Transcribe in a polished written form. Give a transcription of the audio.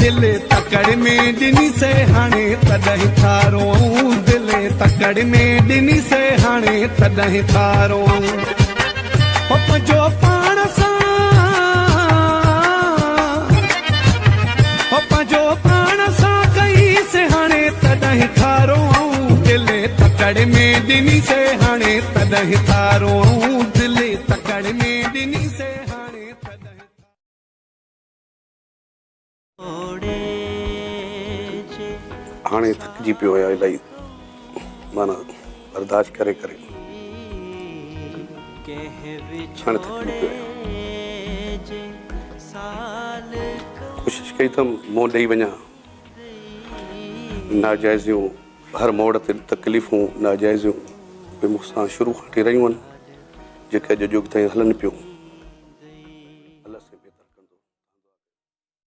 दिल तकड़ में ॾिनी से हाणे तॾहिं थारो दिल तकड़ में ॾिनी से हाणे तॾहिं थारो पंहिंजो पाण सां पंहिंजो पाण सां कई से हाणे तॾहिं थारो दिल तकड़ में ॾिनी से हाणे तॾहिं थारो दिल तकड़ में ॾिनी से हाणे तॾहिं हाणे थकिजी पियो आहियां इलाही माना बर्दाश्त करे करे हाणे थकिजी पियो आहियां कोशिशि कई अथमि मुंहुं ॾेई वञा नाजाइज़ियूं हर मोड़ ते तकलीफ़ूं नाजाइज़ियूं उहे मूंसां शुरू खां वठी रहियूं आहिनि जेके अॼु युग ताईं हलनि पियूं